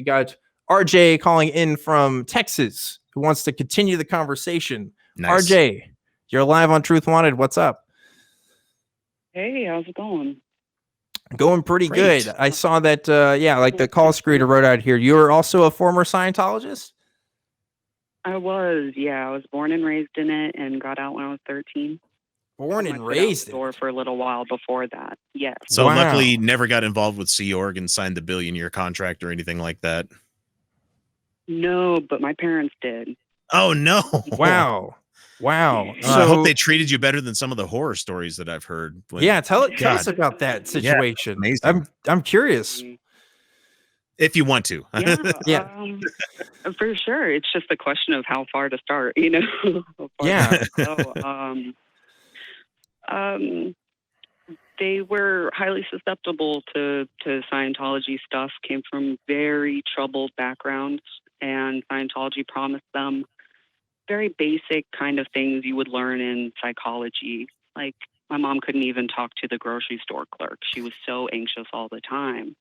We got RJ calling in from Texas who wants to continue the conversation. Nice. RJ, you're live on Truth Wanted. What's up? Hey, how's it going? Going pretty Great. good. I saw that, like the call screener wrote out here. You're also a former Scientologist? I was, yeah. I was born and raised in it and got out when I was 13. Born I and put out raised the in door it. for a little while before that. Yes. So Wow. luckily never got involved with Sea Org and signed the billion-year contract or anything like that. No, but my parents did. Oh, no. Wow. Wow. I hope they treated you better than some of the horror stories that I've heard. Yeah, tell us about that situation. amazing. I'm curious. If you want to. Yeah, for sure. It's just a question of how far to start, you know? Yeah. They were highly susceptible to Scientology stuff, came from very troubled backgrounds, and Scientology promised them very basic kind of things you would learn in psychology. Like, my mom couldn't even talk to the grocery store clerk. She was so anxious all the time.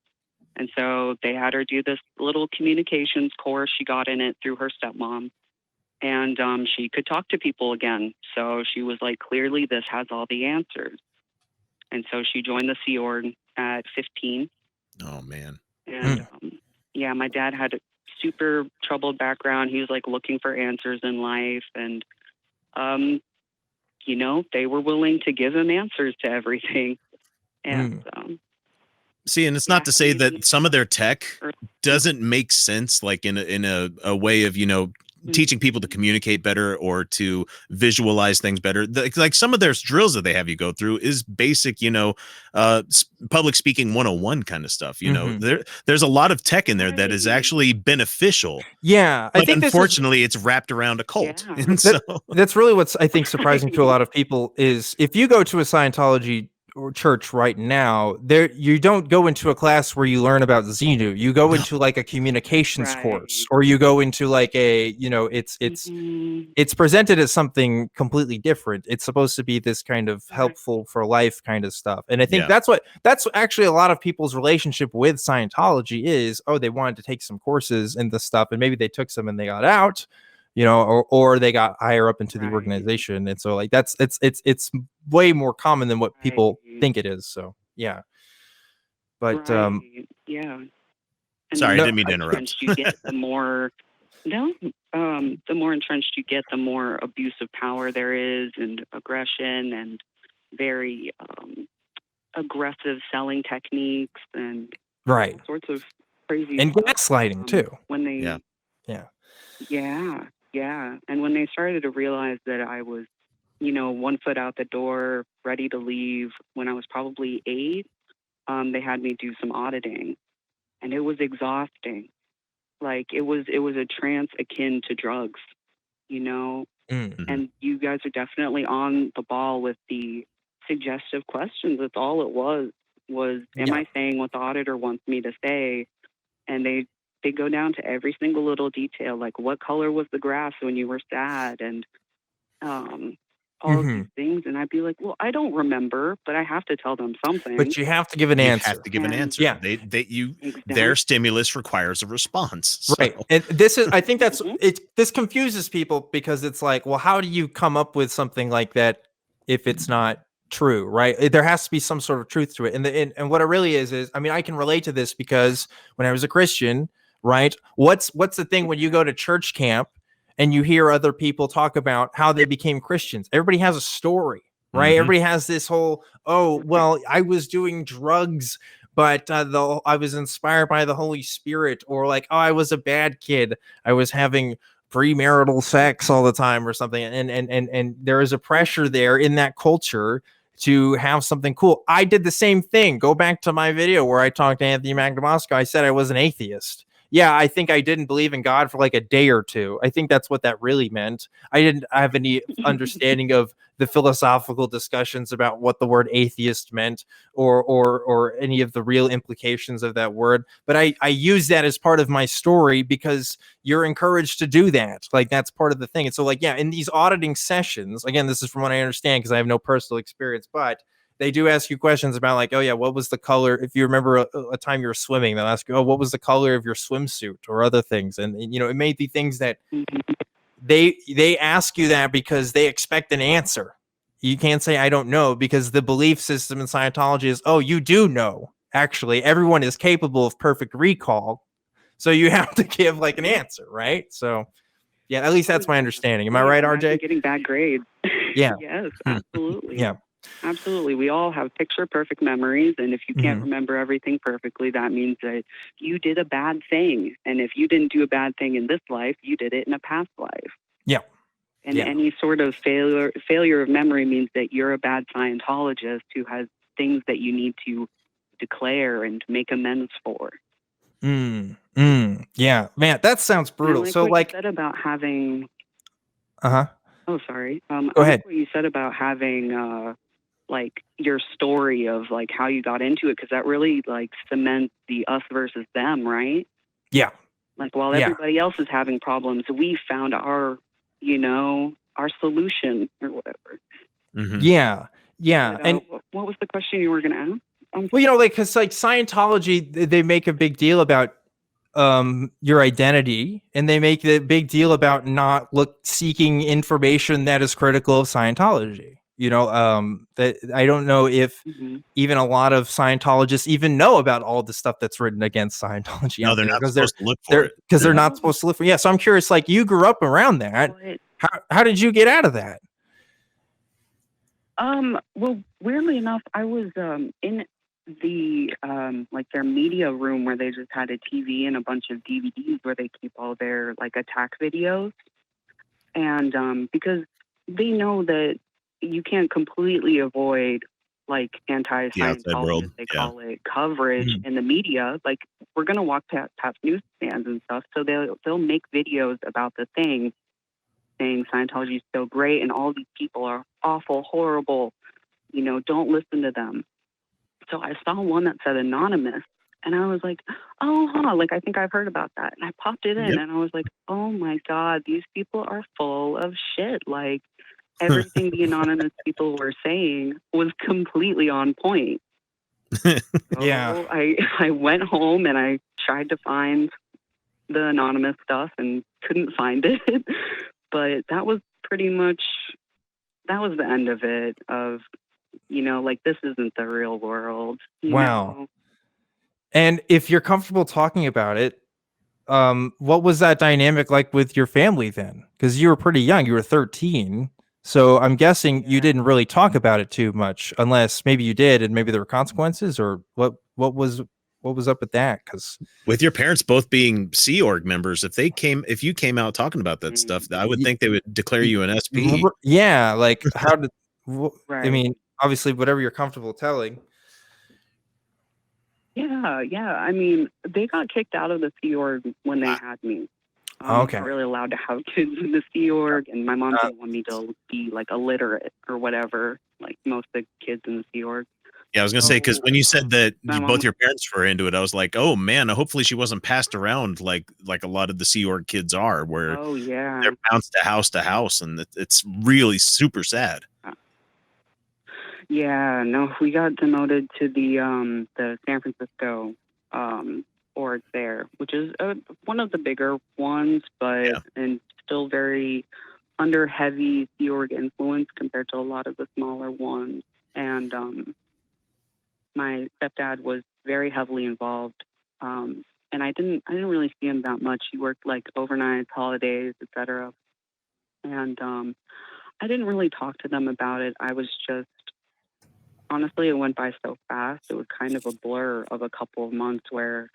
And so they had her do this little communications course. She got in it through her stepmom. And she could talk to people again. So she was like, clearly this has all the answers. And so she joined the Sea Org at 15. Oh, man. And yeah, my dad had a super troubled background. He was like looking for answers in life. And, you know, they were willing to give him answers to everything. And see, and it's not to say that some of their tech doesn't make sense, like in a way of, you know, teaching people to communicate better or to visualize things better. Like some of their drills that they have you go through is basic, you know, public speaking 101 kind of stuff. You know, there's a lot of tech in there that is actually beneficial. Yeah, but I think unfortunately it's wrapped around a cult. Yeah. And so that's really what's, I think, surprising to a lot of people is if you go to a Scientology or church right now, there you don't go into a class where you learn about Xenu. You go into like a communications course, or you go into like a, you know, it's presented as something completely different. It's supposed to be this kind of helpful for life kind of stuff. And I think that's actually a lot of people's relationship with Scientology is, oh, they wanted to take some courses in this stuff, and maybe they took some and they got out, you know, or they got higher up into the organization. And so like it's way more common than what people think it is. So yeah. But yeah. And sorry, I didn't mean to interrupt. You get the more the more entrenched you get, the more abuse of power there is, and aggression, and very aggressive selling techniques, and all sorts of crazy and stuff. gaslighting too. When they Yeah. And when they started to realize that I was, you know, 1 foot out the door, ready to leave when I was probably 8, they had me do some auditing, and it was exhausting. Like it was a trance akin to drugs, you know. And you guys are definitely on the ball with the suggestive questions. That's all it was, am I saying what the auditor wants me to say? And they go down to every single little detail, like what color was the grass when you were sad, and all of these things. And I'd be like, well, I don't remember, but I have to tell them something. But you have to give an answer. You have to give an answer. Yeah. Their stimulus requires a response. So. Right. And this is, I think that's, this confuses people because it's like, well, how do you come up with something like that if it's not true, right? There has to be some sort of truth to it. And what it really is, I mean, I can relate to this because when I was a Christian, right? What's the thing when you go to church camp and you hear other people talk about how they became Christians? Everybody has a story, right? Everybody has this whole, oh, well, I was doing drugs, but I was inspired by the Holy Spirit, or like, oh, I was a bad kid. I was having premarital sex all the time or something. And there is a pressure there in that culture to have something cool. I did the same thing. Go back to my video where I talked to Anthony Magdamasco. I said I was an atheist. Yeah, I think I didn't believe in God for like a day or two. I think that's what that really meant. I didn't have any understanding of the philosophical discussions about what the word atheist meant, or any of the real implications of that word. But I use that as part of my story because you're encouraged to do that. Like that's part of the thing. And so like, yeah, in these auditing sessions, again, this is from what I understand because I have no personal experience, but they do ask you questions about like, oh yeah, what was the color? If you remember a time you were swimming, they'll ask you, oh, what was the color of your swimsuit or other things? And you know, it may be things that they ask you that because they expect an answer. You can't say I don't know, because the belief system in Scientology is, oh, you do know. Actually, everyone is capable of perfect recall. So you have to give like an answer, right? So yeah, at least that's my understanding. Am I right, RJ? Getting bad grades. Yeah. Yes, absolutely. Yeah. Absolutely. We all have picture perfect memories. And if you can't remember everything perfectly, that means that you did a bad thing. And if you didn't do a bad thing in this life, you did it in a past life. Yeah. And any sort of failure of memory means that you're a bad Scientologist who has things that you need to declare and make amends for. Yeah, man, that sounds brutal. So what like you said about having oh, sorry. Go I ahead. like what you said about having like your story of like how you got into it, because that really like cements the us versus them, right? Yeah. Like while everybody else is having problems, we found our, our solution or whatever. Yeah. But, And what was the question you were going to ask? well, you know, like, because like Scientology, they make a big deal about your identity, and they make a big deal about not seeking information that is critical of Scientology. You know, that I don't know if even a lot of Scientologists even know about all the stuff that's written against Scientology. No, they're not supposed to look for it because they're not supposed to look for. Yeah, so I'm curious. Like, you grew up around that. How did you get out of that? Well, weirdly enough, I was in the like their media room where they just had a TV and a bunch of DVDs where they keep all their like attack videos. And because they know that you can't completely avoid like anti-Scientology, they call it, coverage in the media. Like, we're gonna walk past newsstands and stuff, so they'll make videos about the thing, saying Scientology is so great and all these people are awful, horrible, don't listen to them. So I saw one that said anonymous, and I was like, like, I think I've heard about that. And I popped it in, and I was like, oh my God, these people are full of shit. Like, everything the anonymous people were saying was completely on point. So I went home and I tried to find the anonymous stuff and couldn't find it. But that was pretty much, that was the end of it, of, like, this isn't the real world. Wow. And if you're comfortable talking about it, what was that dynamic like with your family then? Because you were pretty young, you were 13. So I'm guessing you didn't really talk about it too much, unless maybe you did, and maybe there were consequences, or what was up with that? Because with your parents both being Sea Org members, if you came out talking about that stuff, I would think they would declare you an SP. Yeah, like how did? I mean, obviously, whatever you're comfortable telling. Yeah. I mean, they got kicked out of the Sea Org when they had me. Okay. I'm not really allowed to have kids in the Sea Org, and my mom didn't want me to be like illiterate or whatever, like most of the kids in the Sea Org. Yeah, I was gonna say, because when you said that both your parents were into it, I was like, oh man, hopefully she wasn't passed around like a lot of the Sea Org kids are, where they're bounced to house, and it's really super sad. Yeah, no, we got demoted to the San Francisco org there, which is one of the bigger ones, but and still very under heavy Sea Org influence compared to a lot of the smaller ones. And my stepdad was very heavily involved, and I didn't really see him that much. He worked like overnights, holidays, etc. And I didn't really talk to them about it. I was just, honestly, it went by so fast. It was kind of a blur of a couple of months where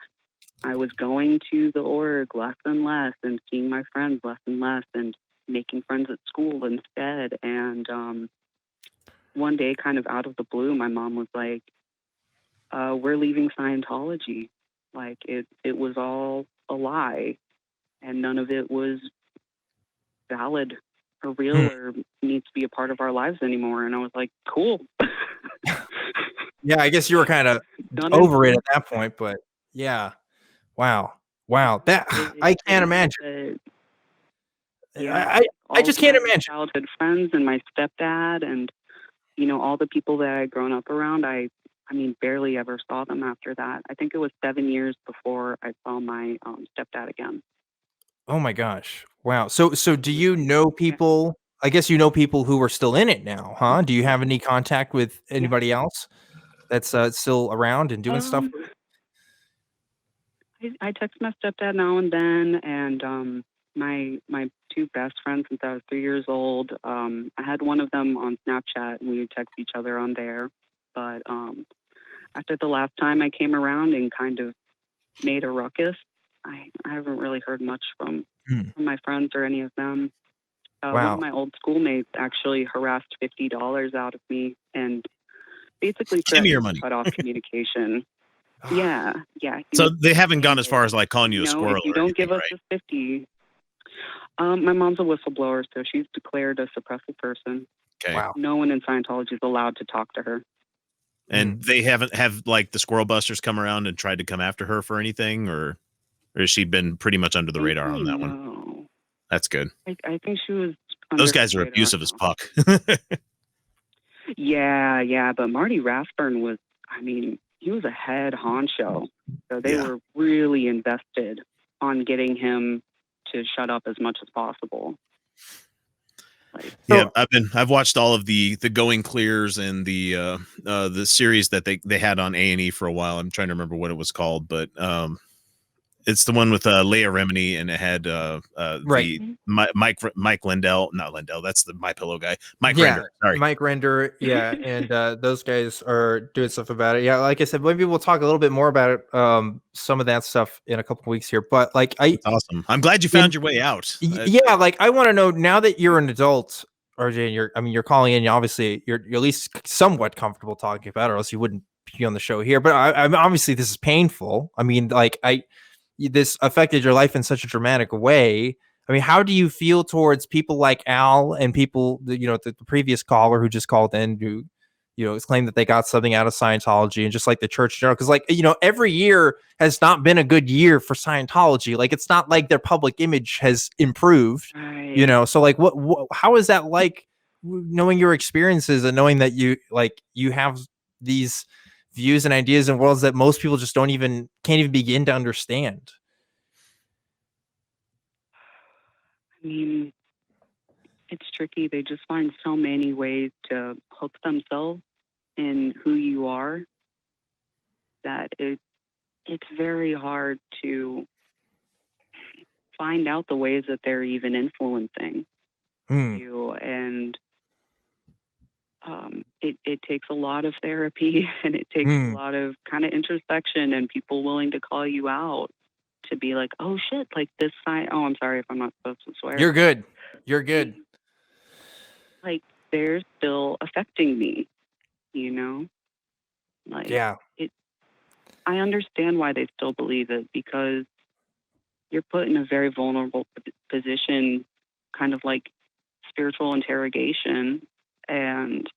I was going to the org less and less and seeing my friends less and less and making friends at school instead. And one day, kind of out of the blue, my mom was like, we're leaving Scientology. Like, it was all a lie, and none of it was valid or real or needs to be a part of our lives anymore. And I was like, cool. Yeah, I guess you were kind of over it at that point, but yeah. Wow. That I can't imagine. Yeah, I just can't imagine. Childhood friends and my stepdad, and all the people that I'd grown up around, I mean, barely ever saw them after that. I think it was 7 years before I saw my stepdad again. Oh my gosh. Wow. So do you know Yeah. people? I guess you know people who are still in it now, huh? Do you have any contact with Yeah. anybody else that's still around and doing stuff? Um, I text my stepdad now and then, and my two best friends since I was 3 years old. I had one of them on Snapchat, and we would text each other on there. But after the last time I came around and kind of made a ruckus, I haven't really heard much from my friends or any of them. One Wow. of my old schoolmates actually harassed $50 out of me and basically Give me your threatened money. to cut off communication. Yeah. he So was they haven't gone as saying far that, as like calling you a squirrel if you or don't anything, give us right? this 50. My mom's a whistleblower, so she's declared a suppressive person. Okay. Wow. No one in Scientology is allowed to talk to her. And they haven't have like the squirrel busters come around and tried to come after her for anything, or has she been pretty much under the radar on that one? No. That's good. I think she was Those under guys the are radar abusive as now. fuck. Yeah, but Marty Rathburn was, he was a head honcho. So they were really invested on getting him to shut up as much as possible. I've watched all of the Going Clears and the series that they had on A&E for a while. I'm trying to remember what it was called, but it's the one with Leah Remini, and it had Right. the Mike Lindell, not Lindell, that's the My Pillow guy, Mike Yeah, Render. Sorry, Mike Render. Yeah, and those guys are doing stuff about it. Yeah, like I said, maybe we'll talk a little bit more about it, some of that stuff in a couple of weeks here. But like that's awesome. I'm glad you found your way out. yeah, like I want to know now that you're an adult, RJ, and you're calling in. Obviously, you're at least somewhat comfortable talking about it, or else you wouldn't be on the show here. But I'm obviously this is painful. I mean, like this affected your life in such a dramatic way. I mean, how do you feel towards people like Al and people, the previous caller who just called in, who, claimed that they got something out of Scientology, and just like the church in general? Because, like, every year has not been a good year for Scientology. Like, it's not like their public image has improved, Right. So, like, how is that like, knowing your experiences and knowing that you have these views and ideas and worlds that most people just can't even begin to understand? I mean, it's tricky. They just find so many ways to hook themselves in who you are that it's very hard to find out the ways that they're even influencing you. And it takes a lot of therapy, and it takes a lot of kind of introspection and people willing to call you out to be like, oh shit, like this side. Oh, I'm sorry if I'm not supposed to swear. You're good. Like, they're still affecting me, Like, Yeah. I understand why they still believe it, because you're put in a very vulnerable position, kind of like spiritual interrogation, and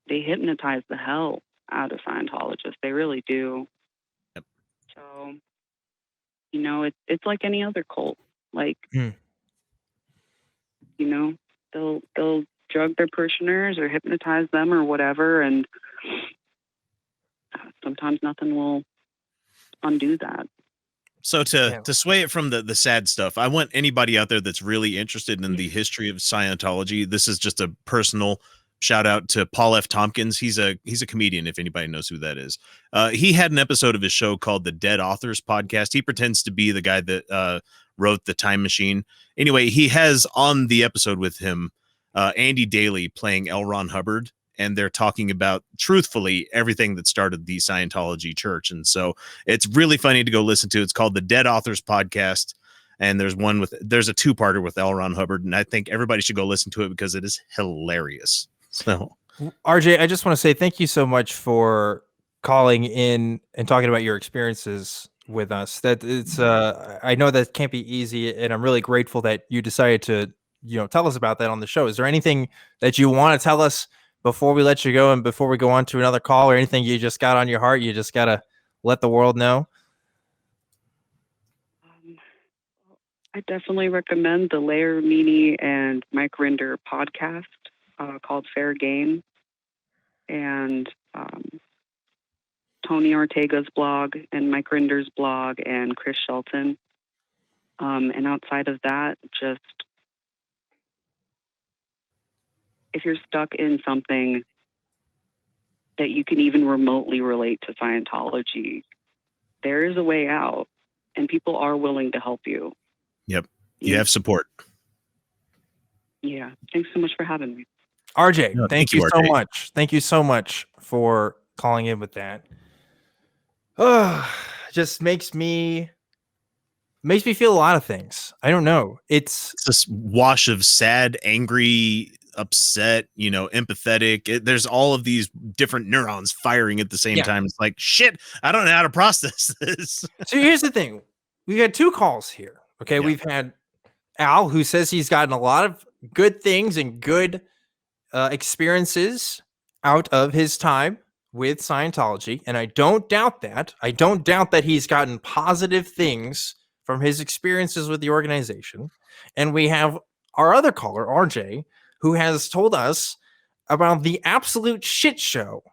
they hypnotize the hell out of Scientologists. They really do. Yep. So, it's like any other cult. Like, they'll drug their parishioners or hypnotize them or whatever, and sometimes nothing will undo that. So to sway it from the sad stuff, I want anybody out there that's really interested in the history of Scientology. This is just a personal shout out to Paul F. Tompkins. He's a comedian, if anybody knows who that is. He had an episode of his show called the Dead Authors Podcast. He pretends to be the guy that wrote The Time Machine. Anyway, he has on the episode with him Andy Daly playing L. Ron Hubbard, and they're talking about, truthfully, everything that started the Scientology church. And so it's really funny to go listen to. It's called the Dead Authors Podcast. And there's a two-parter with L. Ron Hubbard. And I think everybody should go listen to it because it is hilarious. So, RJ, I just want to say thank you so much for calling in and talking about your experiences with us. That it's, I know that can't be easy, and I'm really grateful that you decided to, tell us about that on the show. Is there anything that you want to tell us before we let you go and before we go on to another call, or anything you just got on your heart you just got to let the world know? I definitely recommend the Lair Meany and Mike Rinder podcast. called Fair Game, and Tony Ortega's blog, and Mike Rinder's blog, and Chris Shelton. And outside of that, just if you're stuck in something that you can even remotely relate to Scientology, there is a way out, and people are willing to help you. Yep. You have support. Yeah. Thanks so much for having me. RJ, No, thank you so RJ. much. Thank you so much for calling in with that. Just makes me feel a lot of things. I don't know. It's this wash of sad, angry, upset, empathetic. There's all of these different neurons firing at the same time. It's like, shit, I don't know how to process this. So here's the thing. We've had 2 calls here. Okay. Yeah. We've had Al, who says he's gotten a lot of good things and good experiences out of his time with Scientology. And I don't doubt that. I don't doubt that he's gotten positive things from his experiences with the organization. And we have our other caller, RJ, who has told us about the absolute shit show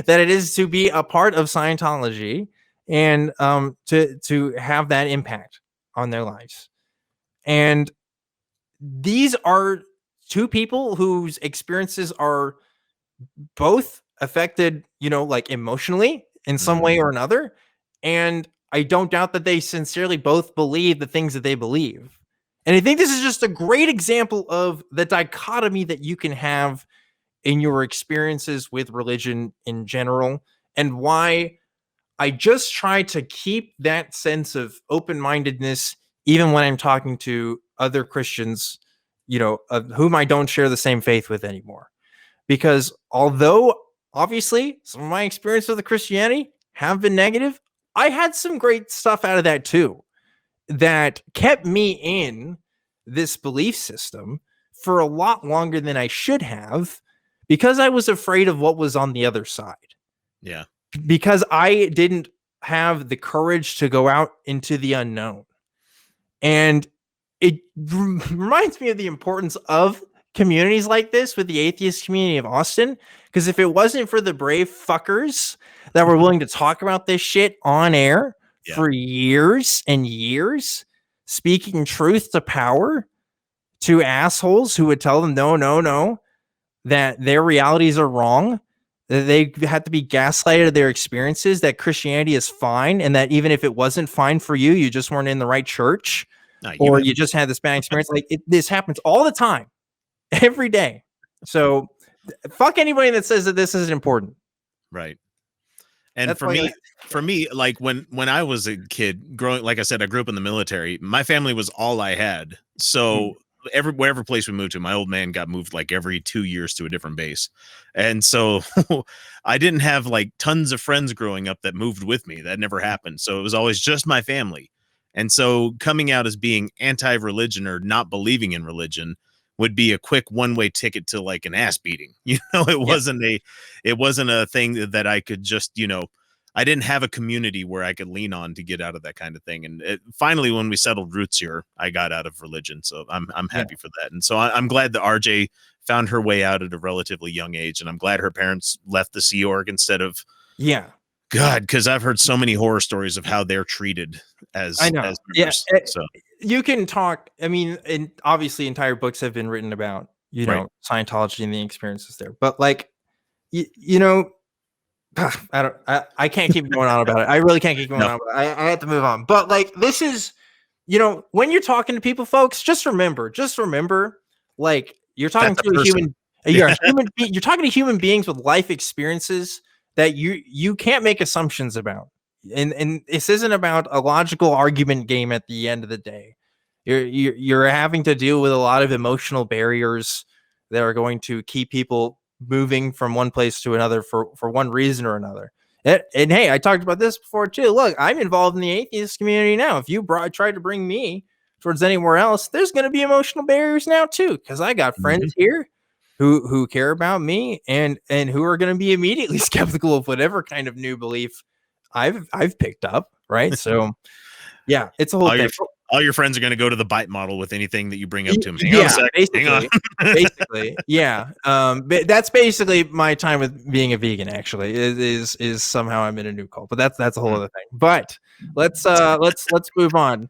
that it is to be a part of Scientology and to have that impact on their lives. And these are 2 people whose experiences are both affected, like emotionally in some way or another. And I don't doubt that they sincerely both believe the things that they believe. And I think this is just a great example of the dichotomy that you can have in your experiences with religion in general, and why I just try to keep that sense of open-mindedness even when I'm talking to other Christians, of whom I don't share the same faith with anymore. Because although obviously some of my experience with the Christianity have been negative, I had some great stuff out of that too, that kept me in this belief system for a lot longer than I should have, because I was afraid of what was on the other side. Yeah. Because I didn't have the courage to go out into the unknown. And it reminds me of the importance of communities like this with the atheist community of Austin. Because if it wasn't for the brave fuckers that were willing to talk about this shit on air for years and years, speaking truth to power to assholes who would tell them, no, that their realities are wrong, that they had to be gaslighted of their experiences, that Christianity is fine, and that even if it wasn't fine for you, you just weren't in the right church, or you just had this bad experience. This happens all the time, every day. So fuck anybody that says that this isn't important. Right. And That's for me, like when I was a kid growing, like I said, I grew up in the military. My family was all I had. So wherever place we moved to, my old man got moved like every 2 years to a different base. And so I didn't have like tons of friends growing up that moved with me. That never happened. So it was always just my family. And so coming out as being anti-religion or not believing in religion would be a quick one-way ticket to like an ass beating. It wasn't a thing that I could just, I didn't have a community where I could lean on to get out of that kind of thing. And finally, when we settled roots here, I got out of religion. So I'm happy for that. And so I'm glad that RJ found her way out at a relatively young age. And I'm glad her parents left the Sea Org instead of, God, because I've heard so many horror stories of how they're treated as members. So you can talk. I mean, and obviously entire books have been written about, Scientology and the experiences there. But like, I can't keep going on about it. I really can't keep going on about it. I have to move on. But like, this is, when you're talking to people, folks, just remember, like you're talking to a human, you're talking to human beings with life experiences that you can't make assumptions about. And this isn't about a logical argument game at the end of the day. You're having to deal with a lot of emotional barriers that are going to keep people moving from one place to another for one reason or another. And hey, I talked about this before too. Look, I'm involved in the atheist community now. If you try to bring me towards anywhere else, there's going to be emotional barriers now too, because I got friends here who care about me and who are going to be immediately skeptical of whatever kind of new belief I've picked up. Right. So yeah, it's a whole thing. all your friends are going to go to the bite model with anything that you bring up to them. Hang on Yeah, a sec. Hang on. basically, yeah. But that's basically my time with being a vegan. Actually, is somehow I'm in a new cult, but that's a whole other thing. But let's move on.